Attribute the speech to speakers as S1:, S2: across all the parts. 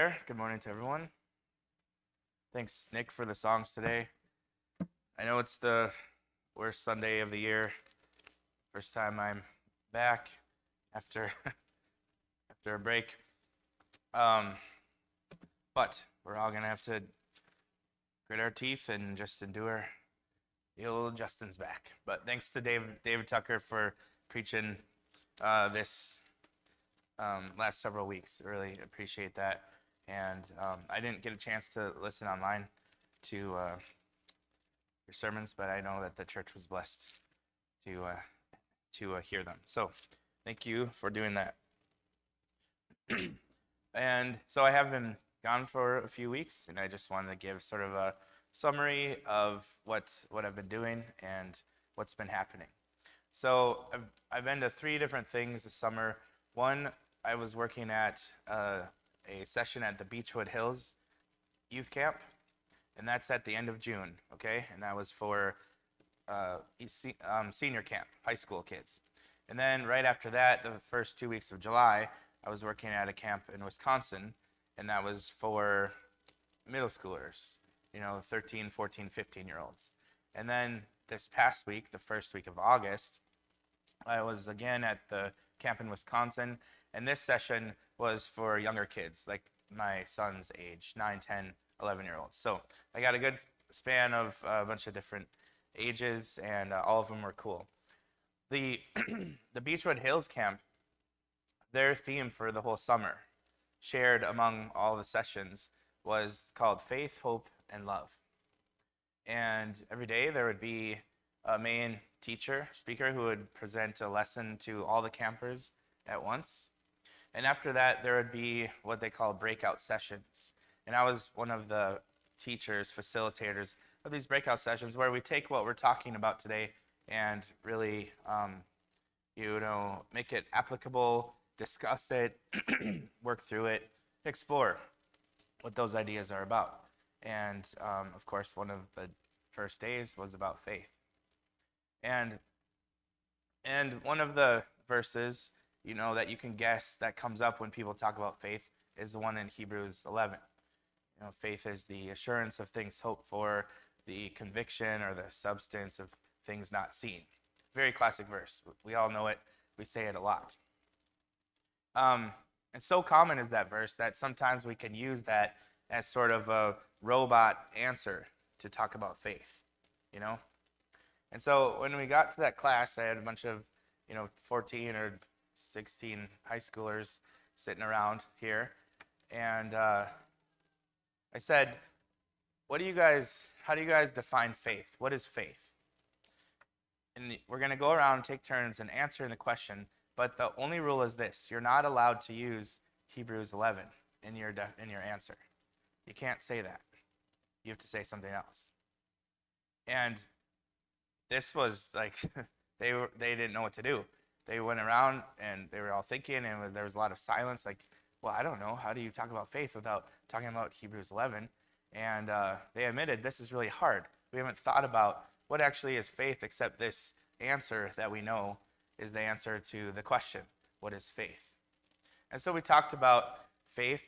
S1: Good morning to everyone. Thanks, Nick, for the songs today. I know it's the worst Sunday of the year. First time I'm back after after a break. Um, but we're all gonna have to grit our teeth and just endure. The old Justin's back. But thanks to David Tucker for preaching this last several weeks. I really appreciate that. And I didn't get a chance to listen online to your sermons, but I know that the church was blessed to hear them. So thank you for doing that. And so I have been gone for a few weeks, and I just wanted to give sort of a summary of what I've been doing and what's been happening. So I've been to 3 different things this summer. One, I was working at a session at the Beechwood Hills youth camp, and that's at the end of June, okay? And that was for senior camp, high school kids. And then right after that, the first 2 weeks of July, I was working at a camp in Wisconsin, and that was for middle schoolers, 13, 14, 15-year-olds. And then this past week, the first week of August, I was again at the camp in Wisconsin, and this session was for younger kids, like my son's age, 9, 10, 11-year-olds. So I got a good span of a bunch of different ages, and all of them were cool. The Beechwood Hills camp, their theme for the whole summer, shared among all the sessions, was called Faith, Hope, and Love. And every day there would be a main speaker who would present a lesson to all the campers at once. And after that, there would be what they call breakout sessions. And I was one of the teachers, facilitators of these breakout sessions where we take what we're talking about today and really, make it applicable, discuss it, work through it, explore what those ideas are about. And of course, one of the first days was about faith. And one of the verses, that you can guess that comes up when people talk about faith is the one in Hebrews 11. Faith is the assurance of things hoped for, the conviction or the substance of things not seen. Very classic verse. We all know it. We say it a lot. And so common is that verse that sometimes we can use that as sort of a robot answer to talk about faith, And so when we got to that class, I had a bunch of, 14 or 16 high schoolers sitting around here. And I said, how do you guys define faith? What is faith? And we're going to go around and take turns and answering the question. But the only rule is this: you're not allowed to use Hebrews 11 in your answer. You can't say that. You have to say something else. And this was like they didn't know what to do. They went around and they were all thinking, and there was a lot of silence. Like, well, I don't know. How do you talk about faith without talking about Hebrews 11? And they admitted this is really hard. We haven't thought about what actually is faith except this answer that we know is the answer to the question, what is faith? And so we talked about faith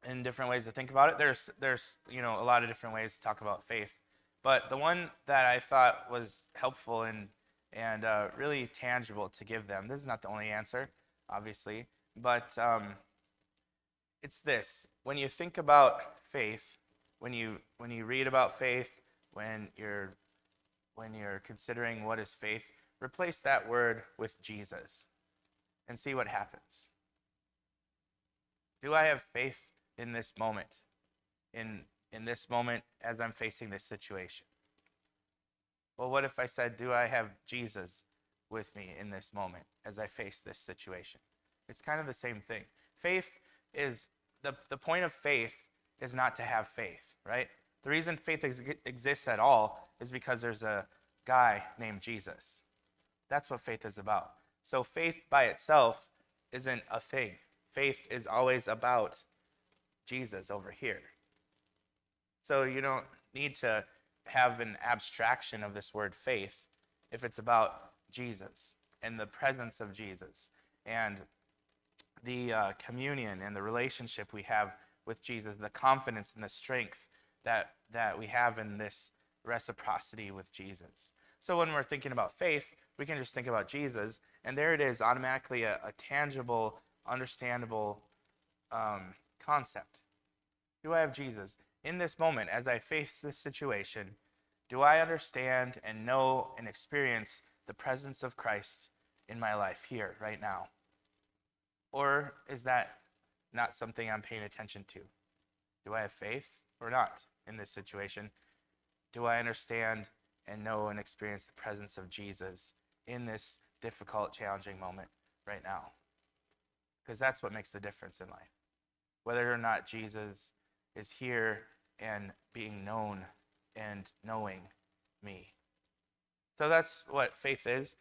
S1: in different ways to think about it. There's a lot of different ways to talk about faith. But the one that I thought was helpful and really tangible to give them, this is not the only answer, obviously, but it's this: when you think about faith, when you read about faith, when you're considering what is faith, replace that word with Jesus and see what happens. Do I have faith in this moment? In this moment as I'm facing this situation? Well, what if I said, do I have Jesus with me in this moment as I face this situation? It's kind of the same thing. Faith is, the point of faith is not to have faith, right? The reason faith exists at all is because there's a guy named Jesus. That's what faith is about. So faith by itself isn't a thing. Faith is always about Jesus over here. So you don't need to have an abstraction of this word faith if it's about Jesus and the presence of Jesus and communion and the relationship we have with Jesus, the confidence and the strength that we have in this reciprocity with Jesus. So when we're thinking about faith, we can just think about Jesus, and there it is, automatically a tangible, understandable concept. Do I have Jesus? In this moment, as I face this situation, do I understand and know and experience the presence of Christ in my life here, right now? Or is that not something I'm paying attention to? Do I have faith or not in this situation? Do I understand and know and experience the presence of Jesus in this difficult, challenging moment right now? Because that's what makes the difference in life. Whether or not Jesus is here and being known and knowing me. So that's what faith is.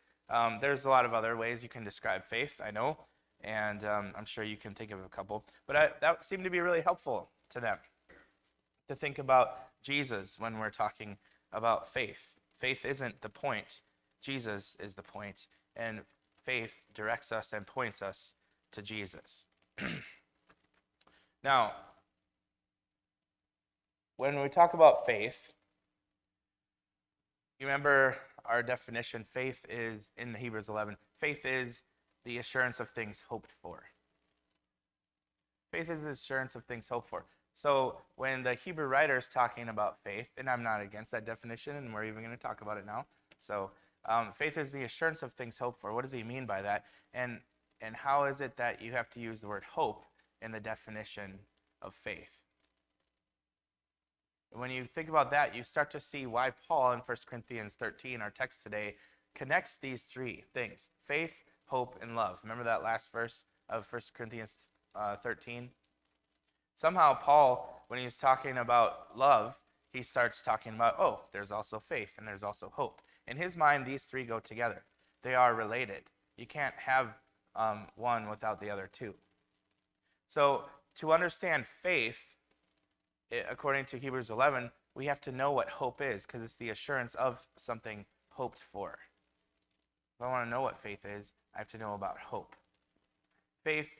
S1: There's a lot of other ways you can describe faith, I know, and I'm sure you can think of a couple. But that seemed to be really helpful to them, to think about Jesus when we're talking about faith. Faith isn't the point. Jesus is the point, and faith directs us and points us to Jesus. Now, when we talk about faith, you remember our definition, faith is, in Hebrews 11, faith is the assurance of things hoped for. Faith is the assurance of things hoped for. So when the Hebrew writer is talking about faith, and I'm not against that definition, and we're even going to talk about it now. So faith is the assurance of things hoped for. What does he mean by that? And how is it that you have to use the word hope in the definition of faith? When you think about that, you start to see why Paul in 1 Corinthians 13, our text today, connects these three things: faith, hope, and love. Remember that last verse of 1 Corinthians 13? Somehow Paul, when he's talking about love, he starts talking about, oh, there's also faith and there's also hope. In his mind, these three go together. They are related. You can't have one without the other two. So to understand faith, according to Hebrews 11, we have to know what hope is, because it's the assurance of something hoped for. If I want to know what faith is, I have to know about hope. Faith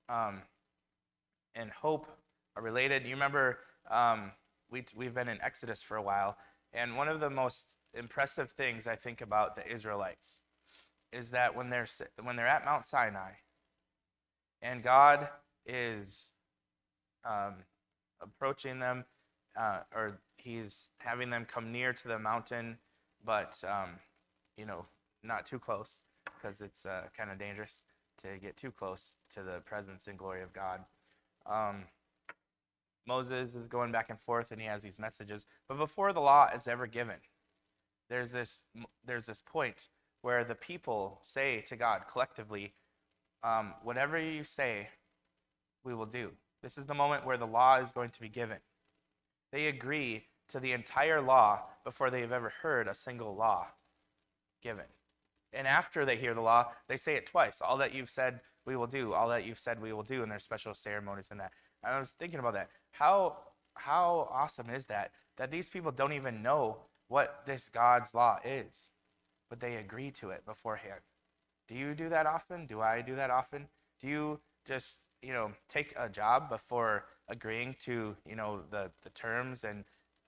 S1: and hope are related. You remember we've been in Exodus for a while, and one of the most impressive things I think about the Israelites is that when they're at Mount Sinai, and God is approaching them, or he's having them come near to the mountain, but not too close, because it's kind of dangerous to get too close to the presence and glory of God. Moses is going back and forth, and he has these messages. But before the law is ever given, there's this point where the people say to God collectively, whatever you say, we will do. This is the moment where the law is going to be given. They agree to the entire law before they've ever heard a single law given. And after they hear the law, they say it twice. All that you've said, we will do. All that you've said, we will do. And there's special ceremonies in that. And I was thinking about that. How awesome is that these people don't even know what this God's law is, but they agree to it beforehand. Do you do that often? Do I do that often? Do you just, take a job before agreeing to, the terms and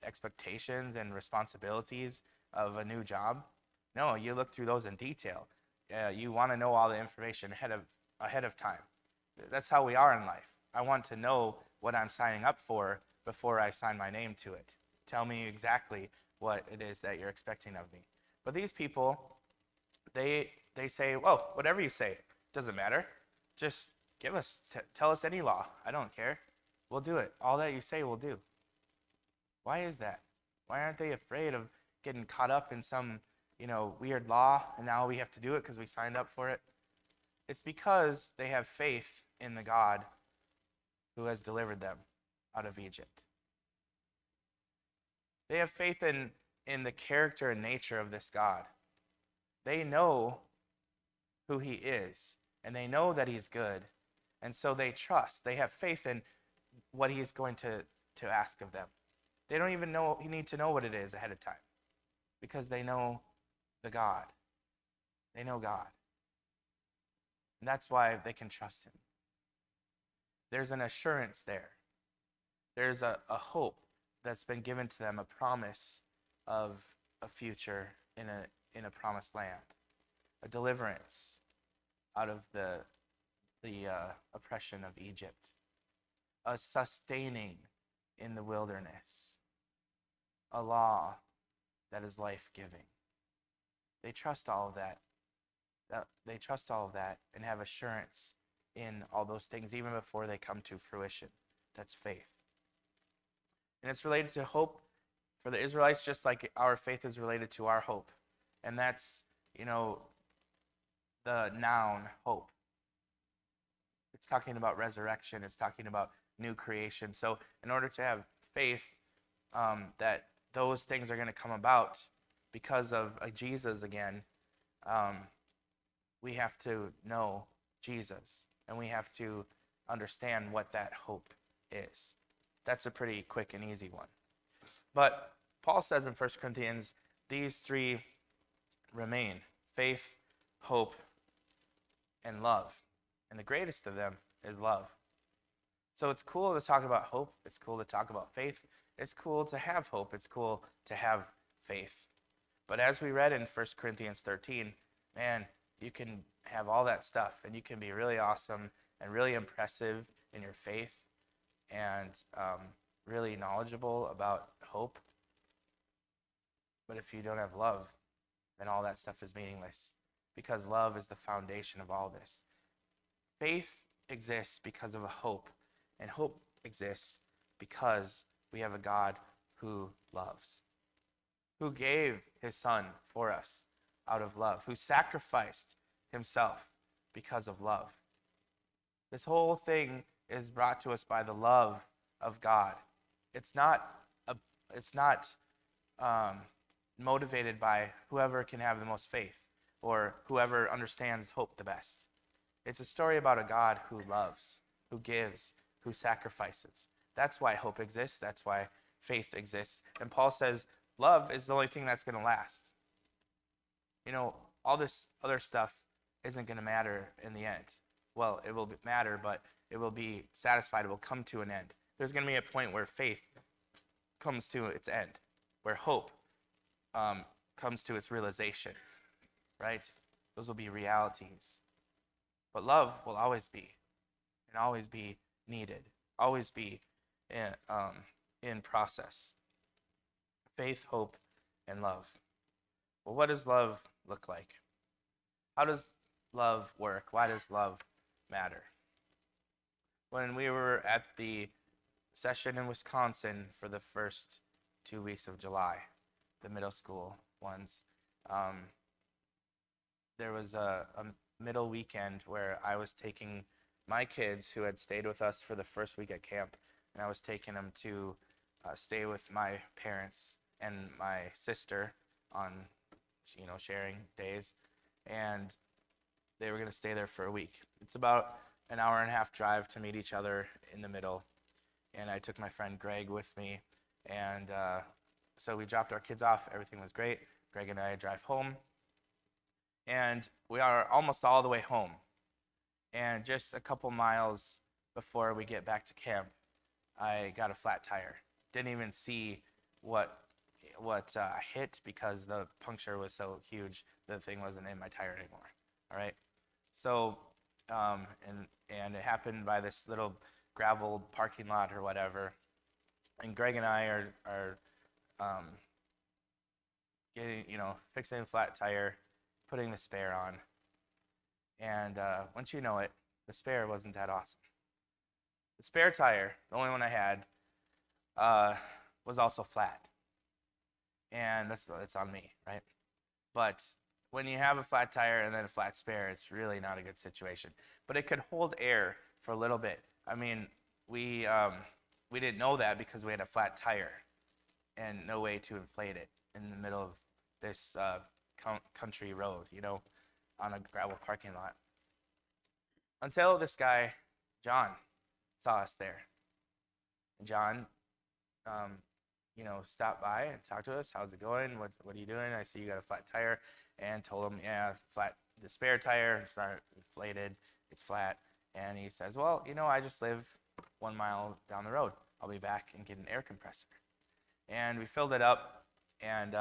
S1: expectations and responsibilities of a new job? No, you look through those in detail. You want to know all the information ahead of time. That's how we are in life. I want to know what I'm signing up for before I sign my name to it. Tell me exactly what it is that you're expecting of me. But these people, they say, well, whatever you say, doesn't matter. Just tell us any law. I don't care. We'll do it. All that you say, we'll do. Why is that? Why aren't they afraid of getting caught up in some, weird law, and now we have to do it because we signed up for it? It's because they have faith in the God who has delivered them out of Egypt. They have faith in the character and nature of this God. They know who he is, and they know that he's good, and so they trust. They have faith in what he's going to ask of them. They don't even need to know what it is ahead of time, because they know the God. They know God. And that's why they can trust him. There's an assurance there. There's a hope that's been given to them, a promise of a future in a promised land, a deliverance out of the oppression of Egypt, a sustaining in the wilderness, a law that is life-giving. They trust all of that. They trust all of that and have assurance in all those things even before they come to fruition. That's faith. And it's related to hope for the Israelites just like our faith is related to our hope. And that's, the noun hope. It's talking about resurrection. It's talking about new creation. So in order to have faith that those things are going to come about because of Jesus again, we have to know Jesus. And we have to understand what that hope is. That's a pretty quick and easy one. But Paul says in 1 Corinthians, these three remain: faith, hope, and love. And the greatest of them is love. So it's cool to talk about hope. It's cool to talk about faith. It's cool to have hope. It's cool to have faith. But as we read in 1 Corinthians 13, man, you can have all that stuff and you can be really awesome and really impressive in your faith and really knowledgeable about hope. But if you don't have love, then all that stuff is meaningless, because love is the foundation of all this. Faith exists because of a hope, and hope exists because we have a God who loves, who gave his son for us out of love, who sacrificed himself because of love. This whole thing is brought to us by the love of God. It's not motivated by whoever can have the most faith or whoever understands hope the best. It's a story about a God who loves, who gives, who sacrifices. That's why hope exists. That's why faith exists. And Paul says love is the only thing that's going to last. All this other stuff isn't going to matter in the end. Well, it will matter, but it will be satisfied. It will come to an end. There's going to be a point where faith comes to its end, where hope comes to its realization, right? Those will be realities. But love will always be, and always be needed, always be in process. Faith, hope, and love. Well, what does love look like? How does love work? Why does love matter? When we were at the session in Wisconsin for the first 2 weeks of July, the middle school ones, there was a middle weekend where I was taking my kids who had stayed with us for the first week at camp, and I was taking them to stay with my parents and my sister on, sharing days, and they were going to stay there for a week. It's about an hour and a half drive to meet each other in the middle, and I took my friend Greg with me, and so we dropped our kids off. Everything was great. Greg and I drive home, and we are almost all the way home. And just a couple miles before we get back to camp, I got a flat tire. Didn't even see what I hit because the puncture was so huge the thing wasn't in my tire anymore. All right. So and it happened by this little gravel parking lot or whatever. And Greg and I are getting, fixing the flat tire, putting the spare on. And once you know it, the spare wasn't that awesome. The spare tire, the only one I had, was also flat. And that's on me, right? But when you have a flat tire and then a flat spare, it's really not a good situation. But it could hold air for a little bit. I mean, we didn't know that because we had a flat tire and no way to inflate it in the middle of this country road, on a gravel parking lot. Until this guy, John, saw us there. And John, stopped by and talked to us. How's it going? What are you doing? I see you got a flat tire. And told him, yeah, the spare tire, it's not inflated, it's flat. And he says, well, I just live 1 mile down the road. I'll be back and get an air compressor. And we filled it up, and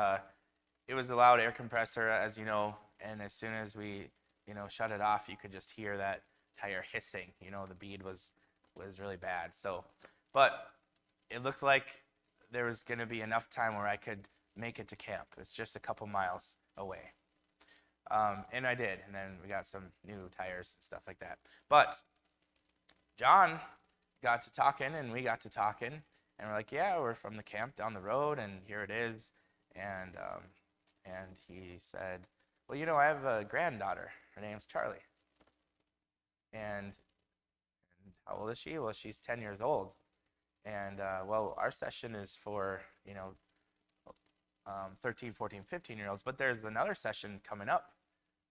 S1: it was a loud air compressor, as you know, and as soon as we, shut it off, you could just hear that tire hissing. The bead was really bad. So, but it looked like there was going to be enough time where I could make it to camp. It's just a couple miles away. And I did, and then we got some new tires and stuff like that. But John got to talking, and we got to talking, and we're like, yeah, we're from the camp down the road, and here it is. And he said, well, I have a granddaughter. Her name's Charlie. And how old is she? Well, she's 10 years old. And, our session is for, 13, 14, 15-year-olds. But there's another session coming up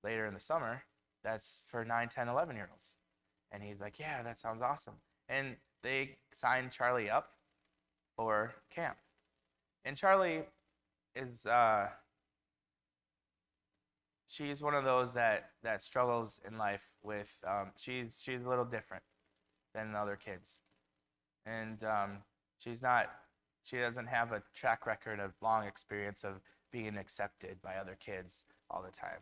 S1: later in the summer that's for 9, 10, 11-year-olds. And he's like, yeah, that sounds awesome. And they signed Charlie up for camp. And Charlie is, she's one of those that struggles in life with, she's a little different than other kids. And she doesn't have a track record of long experience of being accepted by other kids all the time,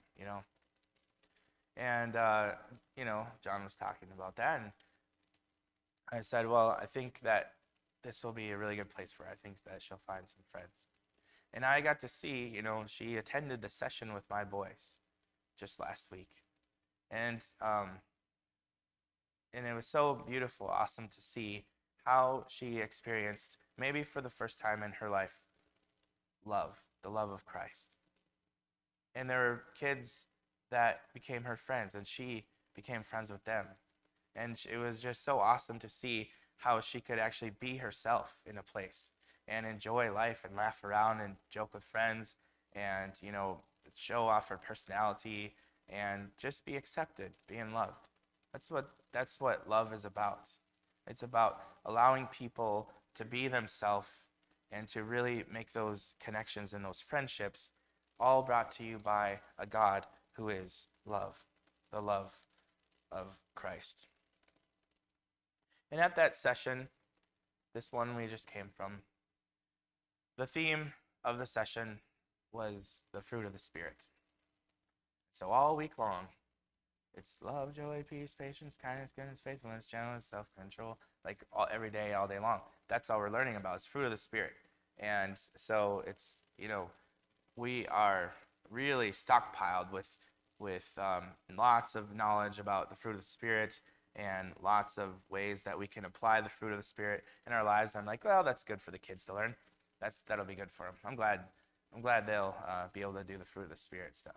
S1: And, John was talking about that, and I said, well, I think that this will be a really good place for her. I think that she'll find some friends. And I got to see, she attended the session with my boys just last week. And it was so beautiful, awesome to see how she experienced, maybe for the first time in her life, the love of Christ. And there were kids that became her friends, and she became friends with them. And it was just so awesome to see how she could actually be herself in a place and enjoy life and laugh around and joke with friends and, show off her personality and just be accepted, being loved. That's what love is about. It's about allowing people to be themselves and to really make those connections and those friendships, all brought to you by a God who is love, the love of Christ. And at that session, this one we just came from, the theme of the session was the fruit of the Spirit. So all week long, it's love, joy, peace, patience, kindness, goodness, faithfulness, gentleness, self-control, like every day, all day long. That's all we're learning about is fruit of the Spirit. And so it's, we are really stockpiled with lots of knowledge about the fruit of the Spirit and lots of ways that we can apply the fruit of the Spirit in our lives. I'm like, well, that's good for the kids to learn. That'll be good for them. I'm glad they'll be able to do the fruit of the Spirit stuff.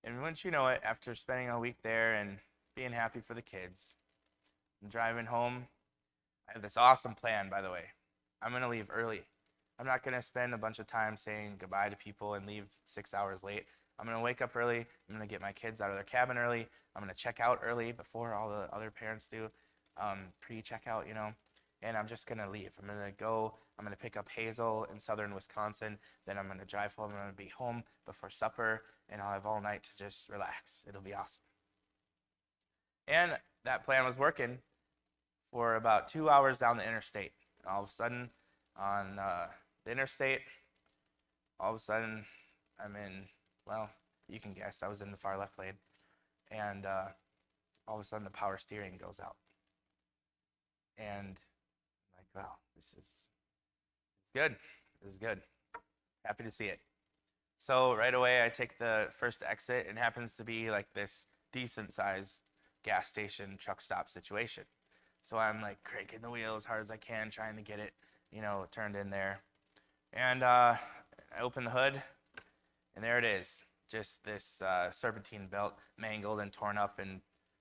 S1: And once you know it, after spending a week there and being happy for the kids, and driving home, I have this awesome plan, by the way. I'm going to leave early. I'm not going to spend a bunch of time saying goodbye to people and leave 6 hours late. I'm going to wake up early. I'm going to get my kids out of their cabin early. I'm going to check out early before all the other parents do, pre-checkout, and I'm just going to leave. I'm going to pick up Hazel in southern Wisconsin. Then I'm going to drive home. I'm going to be home before supper, and I'll have all night to just relax. It'll be awesome. And that plan was working for about 2 hours down the interstate. All of a sudden, on the interstate, I'm in, well, you can guess, I was in the far left lane. And all of a sudden, the power steering goes out. And I'm like, wow, this is good. This is good. Happy to see it. So right away, I take the first exit. It happens to be like this decent-sized gas station truck stop situation. So I'm like cranking the wheel as hard as I can, trying to get it, turned in there. And I open the hood, and there it is. Just this serpentine belt, mangled and torn up and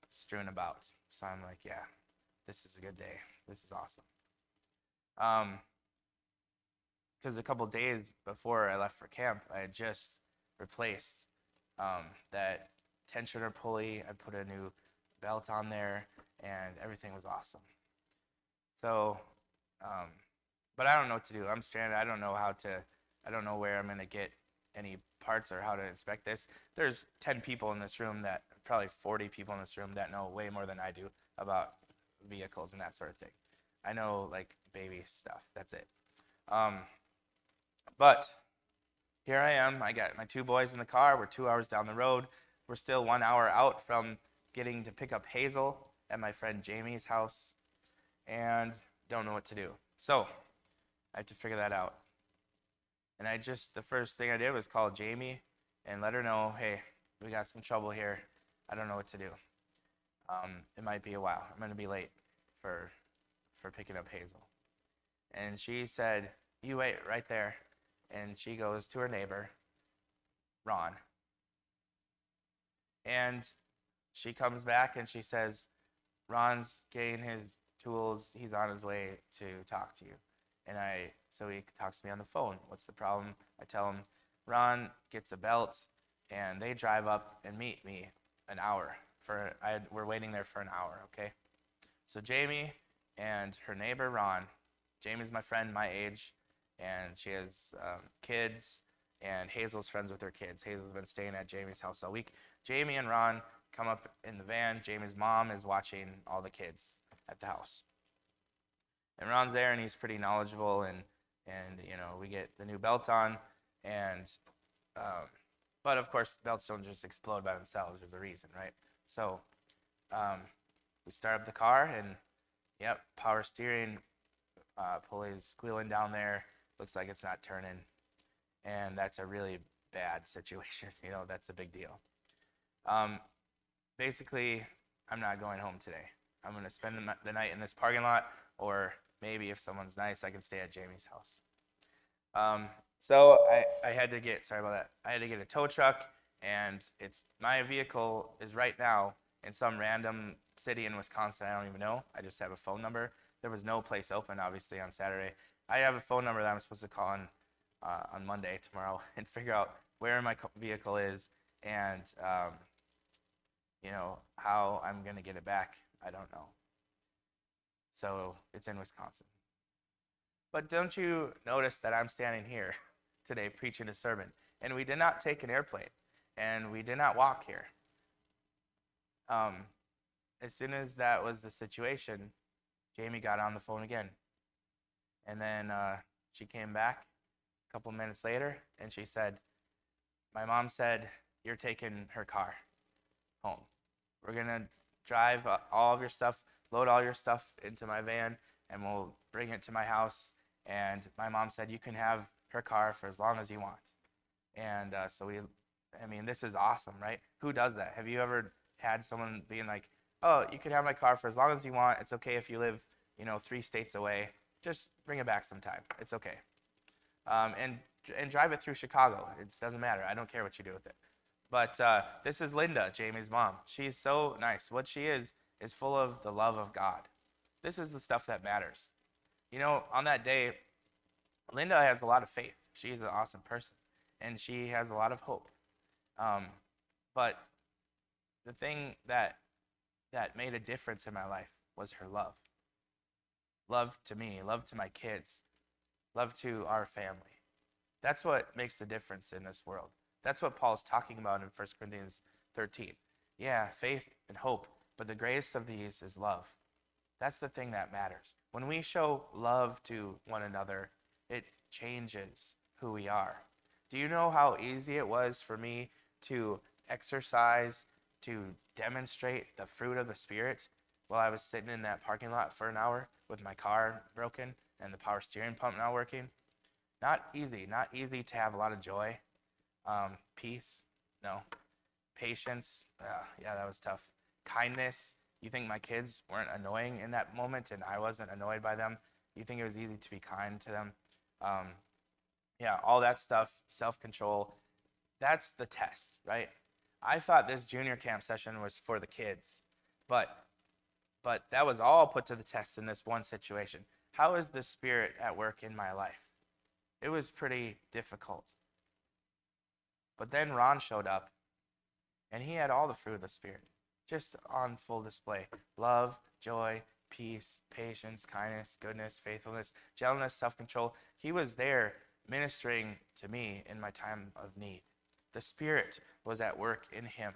S1: strewn about. So I'm like, yeah, this is a good day. This is awesome. Because a couple days before I left for camp, I had just replaced that tensioner pulley. I put a new belt on there, and everything was awesome. So, but I don't know what to do. I'm stranded. I don't know where I'm going to get any parts or how to inspect this. There's 10 people in this room that probably 40 people in this room that know way more than I do about vehicles and that sort of thing. I know like baby stuff. That's it. Um, but here I am. I got my two boys in the car. We're 2 hours down the road. We're still 1 hour out from getting to pick up Hazel at my friend Jamie's house, and don't know what to do. So I have to figure that out. And the first thing I did was call Jamie and let her know, hey, we got some trouble here. I don't know what to do. It might be a while. I'm going to be late for picking up Hazel. And she said, you wait right there. And she goes to her neighbor, Ron. And she comes back and she says, Ron's getting his tools. He's on his way to talk to you. So he talks to me on the phone. What's the problem? I tell him, Ron gets a belt, and they drive up and meet me an hour. We're waiting there for an hour, okay? So Jamie and her neighbor, Ron. Jamie's my friend, my age, and she has kids, and Hazel's friends with her kids. Hazel's been staying at Jamie's house all week. Jamie and Ron come up in the van. Jamie's mom is watching all the kids at the house. And Ron's there, and he's pretty knowledgeable, and we get the new belt on, and but of course belts don't just explode by themselves. There's a reason, right? So we start up the car, and yep, power steering, pulley's squealing down there. Looks like it's not turning, and that's a really bad situation. That's a big deal. Basically, I'm not going home today. I'm going to spend the night in this parking lot, or maybe if someone's nice, I can stay at Jamie's house. So I had to get, sorry about that, I had to get a tow truck, and my vehicle is right now in some random city in Wisconsin. I don't even know. I just have a phone number. There was no place open, obviously, on Saturday. I have a phone number that I'm supposed to call on Monday, tomorrow, and figure out where my vehicle is, and how I'm going to get it back. I don't know. So it's in Wisconsin. But don't you notice that I'm standing here today preaching a sermon, and we did not take an airplane, and we did not walk here. As soon as that was the situation, Jamie got on the phone again. And then she came back a couple minutes later, and she said, my mom said, you're taking her car home. We're going to drive all of your stuff, load all your stuff into my van, and we'll bring it to my house. And my mom said, you can have her car for as long as you want. And so this is awesome, right? Who does that? Have you ever had someone being like, oh, you can have my car for as long as you want. It's okay if you live, 3 states away. Just bring it back sometime. It's okay. And drive it through Chicago. It doesn't matter. I don't care what you do with it. But this is Linda, Jamie's mom. She's so nice. What she is full of the love of God. This is the stuff that matters. On that day, Linda has a lot of faith. She's an awesome person, and she has a lot of hope. But the thing that made a difference in my life was her love. Love to me, love to my kids, love to our family. That's what makes the difference in this world. That's what Paul's talking about in 1 Corinthians 13. Yeah, faith and hope, but the greatest of these is love. That's the thing that matters. When we show love to one another, it changes who we are. Do you know how easy it was for me to exercise, to demonstrate the fruit of the Spirit while I was sitting in that parking lot for an hour with my car broken and the power steering pump not working? Not easy to have a lot of joy. Peace, no. Patience, yeah, that was tough. Kindness. You think my kids weren't annoying in that moment and I wasn't annoyed by them? You think it was easy to be kind to them? Yeah, all that stuff, self-control, that's the test, right? I thought this junior camp session was for the kids, but that was all put to the test in this one situation. How is the Spirit at work in my life? It was pretty difficult. But then Ron showed up, and he had all the fruit of the Spirit, just on full display. Love, joy, peace, patience, kindness, goodness, faithfulness, gentleness, self-control. He was there ministering to me in my time of need. The Spirit was at work in him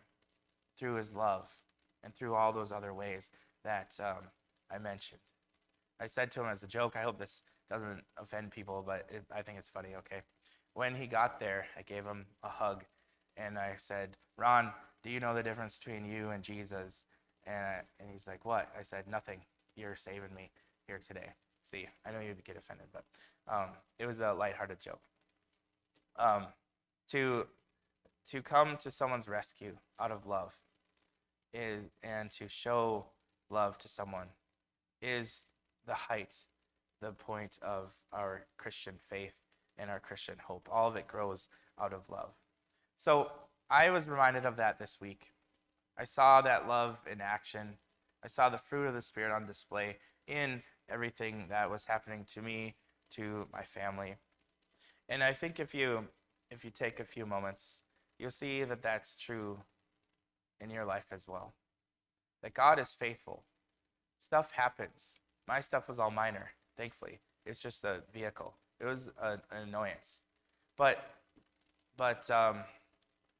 S1: through his love and through all those other ways that I mentioned. I said to him as a joke, I hope this doesn't offend people, but I think it's funny, okay? When he got there, I gave him a hug, and I said, Ron, do you know the difference between you and Jesus? And he's like, what? I said, nothing. You're saving me here today. See, I know you'd get offended, but it was a lighthearted joke. To come to someone's rescue out of love and to show love to someone is the height, the point of our Christian faith and our Christian hope. All of it grows out of love. So I was reminded of that this week. I saw that love in action. I saw the fruit of the Spirit on display in everything that was happening to me, to my family. And I think if you take a few moments, you'll see that that's true in your life as well. That God is faithful. Stuff happens. My stuff was all minor, thankfully. It's just a vehicle. It was an annoyance. But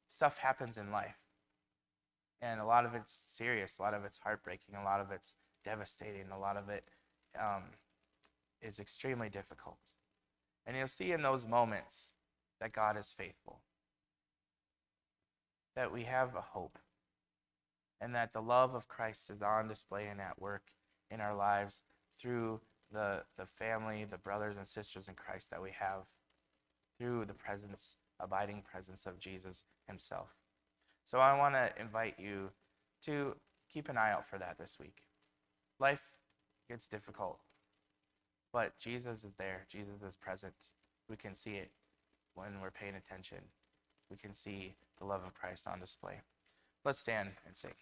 S1: stuff happens in life. And a lot of it's serious. A lot of it's heartbreaking. A lot of it's devastating. A lot of it is extremely difficult. And you'll see in those moments that God is faithful. That we have a hope. And that the love of Christ is on display and at work in our lives through the family, the brothers and sisters in Christ that we have, through the presence, abiding presence of Jesus himself. So I want to invite you to keep an eye out for that this week. Life gets difficult, but Jesus is there. Jesus is present. We can see it when we're paying attention. We can see the love of Christ on display. Let's stand and sing.